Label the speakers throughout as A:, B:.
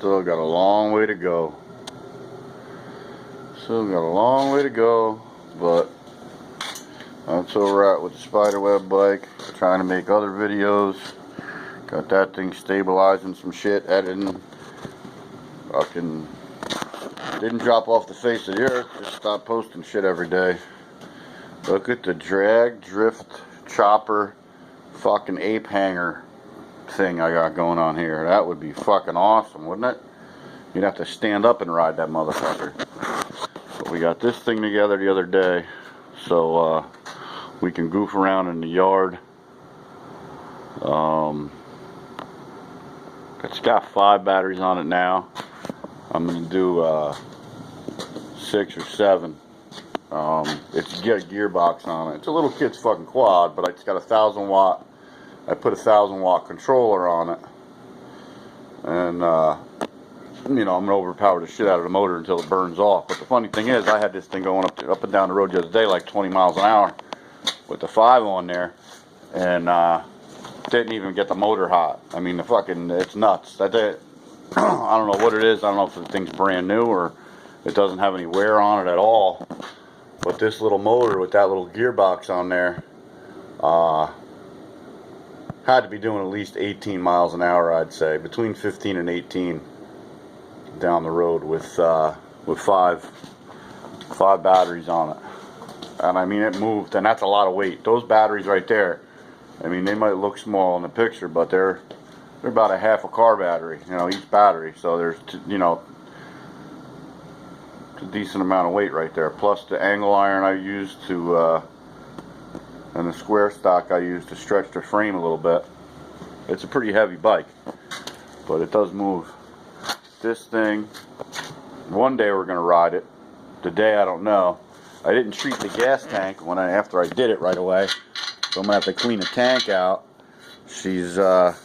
A: Still got a long way to go. Still got a long way to go, but that's where we're at with the spiderweb bike. Trying to make other videos. Got that thing stabilizing some shit, editing. Fucking didn't drop off the face of the earth, just stopped posting shit every day. Look at the drag, drift, chopper, fucking ape hanger thing I got going on here. That would be fucking awesome, wouldn't it? You'd have to stand up and ride that motherfucker. But we got this thing together the other day, so we can goof around in the yard. It's got 5 batteries on it now. I'm gonna do 6 or 7. It's got a gearbox on it. It's a little kid's fucking quad, but it's got a 1,000 watt. I put a 1,000 watt controller on it, and you know, I'm gonna overpower the shit out of the motor until it burns off. But the funny thing is, I had this thing going up and down the road the other day like 20 miles an hour with the 5 on there, and didn't even get the motor hot. I mean, the fucking, it's nuts. I don't know what it is. I don't know if the thing's brand new or it doesn't have any wear on it at all. But this little motor with that little gearbox on there had to be doing at least 18 miles an hour, I'd say, between 15 and 18 down the road with 5 batteries on it. And I mean, it moved, and that's a lot of weight. Those batteries right there, I mean, they might look small in the picture, but they're about a half a car battery, you know, each battery. So there's, you know, a decent amount of weight right there. Plus the angle iron I used to, and the square stock I used to stretch the frame a little bit. It's a pretty heavy bike, but it does move. This thing, one day we're gonna ride it. The day, I don't know. I didn't treat the gas tank after I did it right away. So I'm gonna have to clean the tank out. She's got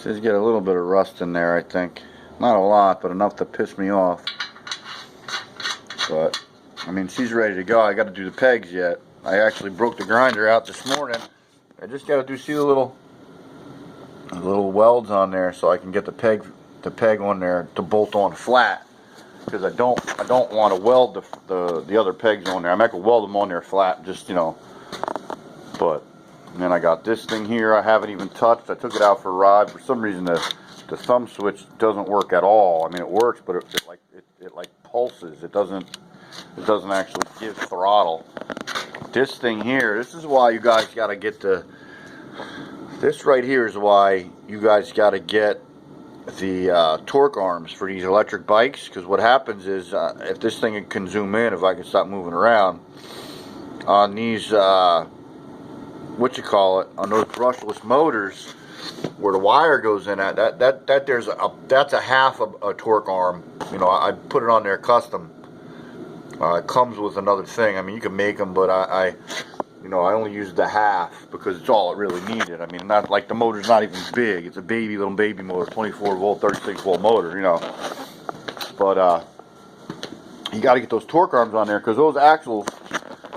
A: a little bit of rust in there, I think. Not a lot, but enough to piss me off. But I mean, she's ready to go. I got to do the pegs yet. I actually broke the grinder out this morning. I just got to see the little welds on there so I can get the peg on there to bolt on flat. Because I don't want to weld the other pegs on there. I'm not gonna weld them on there flat, just, you know. But then I got this thing here I haven't even touched. I took it out for a ride. For some reason the thumb switch doesn't work at all. I mean, it works, but it like pulses. It doesn't actually give throttle. This thing here, this is why you guys got to get this right here is why you guys got to get the torque arms for these electric bikes. Because what happens is, if this thing can zoom in, if I can stop moving around on these on those brushless motors where the wire goes in at, that's a half of a torque arm. You know, I put it on there custom. It comes with another thing. I mean, you can make them, but I only used the half because it's all it really needed. I mean, not like the motor's not even big. It's a little baby motor, 24 volt, 36 volt motor, you know. But you got to get those torque arms on there because those axles,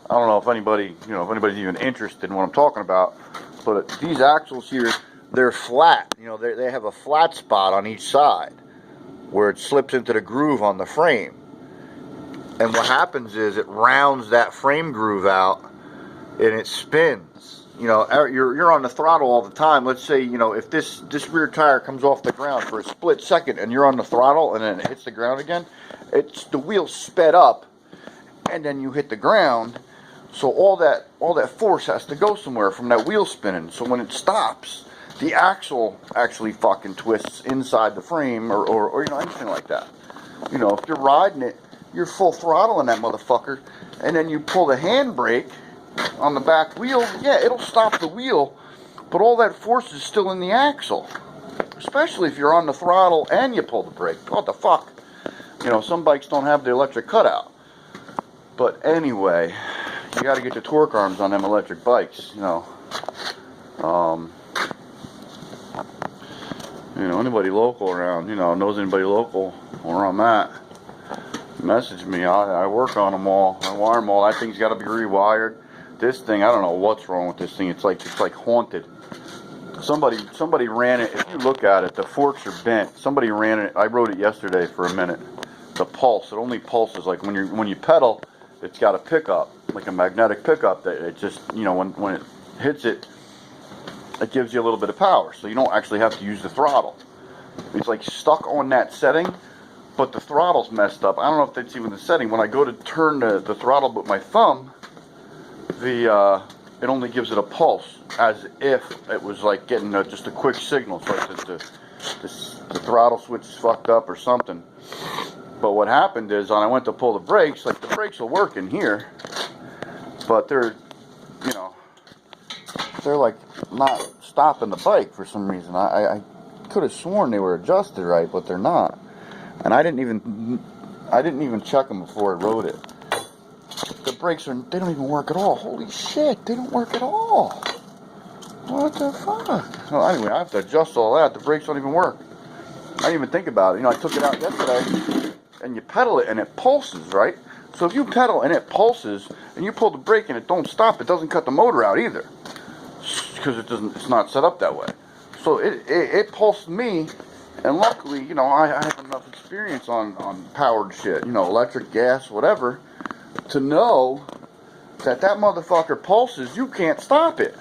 A: I don't know if anybody's even interested in what I'm talking about, but these axles here, they're flat. You know, they have a flat spot on each side where it slips into the groove on the frame. And what happens is it rounds that frame groove out and it spins. You know, you're on the throttle all the time. Let's say, you know, if this rear tire comes off the ground for a split second and you're on the throttle and then it hits the ground again, the wheel's sped up and then you hit the ground. So all that force has to go somewhere from that wheel spinning. So when it stops, the axle actually fucking twists inside the frame or you know, anything like that. You know, if you're riding it, you're full throttle in that motherfucker, and then you pull the handbrake on the back wheel, yeah, it'll stop the wheel, but all that force is still in the axle. Especially if you're on the throttle and you pull the brake. What the fuck? You know, some bikes don't have the electric cutout. But anyway, you got to get the torque arms on them electric bikes, you know. You know, anybody local around, you know, knows anybody local where I'm at, message me. I work on them all. I wire them all. That thing's got to be rewired. This thing, I don't know what's wrong with this thing. It's like haunted. Somebody ran it. If you look at it, the forks are bent. Somebody ran it. I rode it yesterday for a minute. The pulse. It only pulses like when you pedal. It's got a pickup, like a magnetic pickup that it just, you know, when it hits it, it gives you a little bit of power. So you don't actually have to use the throttle. It's like stuck on that setting, but the throttle's messed up. I don't know if that's even the setting. When I go to turn the throttle with my thumb, it only gives it a pulse, as if it was like getting just a quick signal. So like the throttle switch is fucked up or something. But what happened is, when I went to pull the brakes, like the brakes will work in here, but they're, you know, they're like not stopping the bike for some reason. I could have sworn they were adjusted right, but they're not. And I didn't even check them before I rode it. The brakes they don't even work at all. Holy shit, they don't work at all. What the fuck? Well, anyway, I have to adjust all that. The brakes don't even work. I didn't even think about it. You know, I took it out yesterday, and you pedal it and it pulses, right? So if you pedal and it pulses, and you pull the brake and it don't stop, it doesn't cut the motor out either, because it's not set up that way. So it pulsed me, and luckily, you know, I have enough experience on powered shit, you know, electric, gas, whatever, to know that motherfucker pulses. You can't stop it.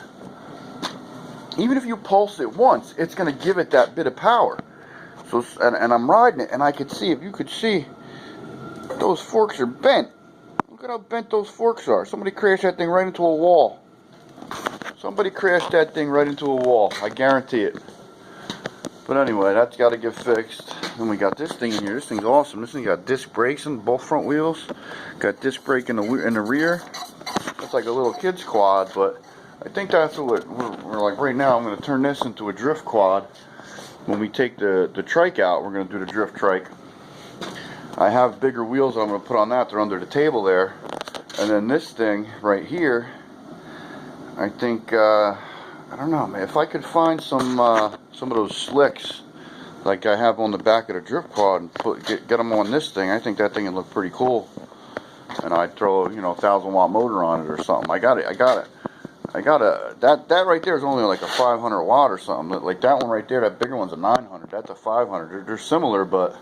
A: Even if you pulse it once, it's going to give it that bit of power. So, and I'm riding it, and I could see, if you could see, those forks are bent. Look at how bent those forks are. Somebody crashed that thing right into a wall. Somebody crashed that thing right into a wall. I guarantee it. But anyway, that's got to get fixed. And we got this thing in here. This thing's awesome. This thing got disc brakes in both front wheels. Got disc brake in the rear. It's like a little kid's quad, but I think that's what we're like right now. I'm going to turn this into a drift quad. When we take the trike out, we're going to do the drift trike. I have bigger wheels that I'm going to put on that. They're under the table there. And then this thing right here, I think, I don't know, man, if I could find some of those slicks like I have on the back of the drift quad and get them on this thing, I think that thing would look pretty cool. And I'd throw, you know, a 1,000-watt motor on it or something. I got that right there is only like a 500 watt or something. Like that one right there, that bigger one's a 900. That's a 500. They're similar, but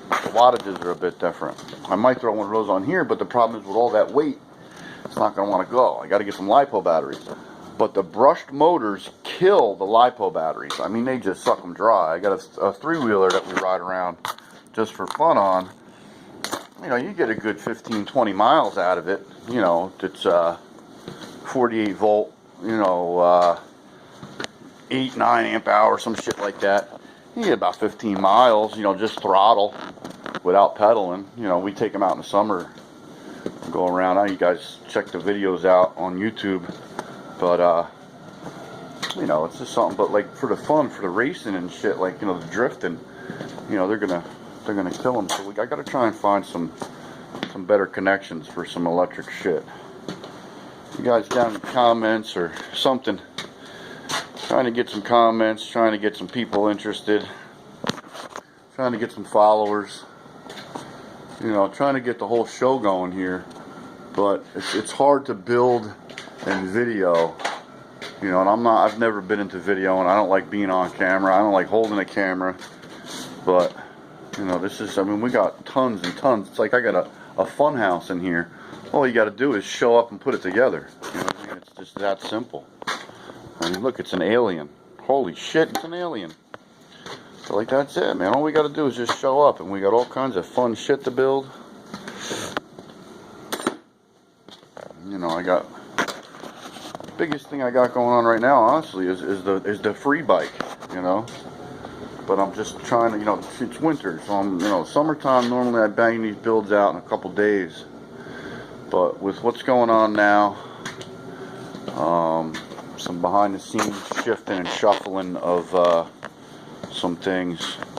A: the wattages are a bit different. I might throw one of those on here, but the problem is with all that weight, it's not going to want to go. I got to get some LiPo batteries. But the brushed motors kill the LiPo batteries. I mean, they just suck them dry. I got a three-wheeler that we ride around just for fun on. You know, you get a good 15, 20 miles out of it. You know, it's 48 volt, you know, 8, 9 amp hour, some shit like that. You get about 15 miles, you know, just throttle without pedaling. You know, we take them out in the summer and go around. Now you guys check the videos out on YouTube. But, you know, it's just something. But, like, for the fun, for the racing and shit, like, you know, the drifting, you know, they're gonna kill them. So I gotta try and find some better connections for some electric shit. You guys down in the comments or something, trying to get some comments, trying to get some people interested, trying to get some followers, you know, trying to get the whole show going here. But it's hard to build in video, you know, and I've never been into video, and I don't like being on camera. I don't like holding a camera. But, you know, this is, I mean, we got tons and tons. It's like I got a fun house in here. All you got to do is show up and put it together. You know what I mean? It's just that simple. I mean, look, it's an alien. Holy shit, it's an alien. So, like, that's it, man. All we got to do is just show up, and we got all kinds of fun shit to build. You know, I got, biggest thing I got going on right now, honestly, is the free bike, you know. But I'm just trying to, you know, it's winter, so I'm, you know, summertime, normally I bang these builds out in a couple days. But with what's going on now, some behind the scenes shifting and shuffling of some things.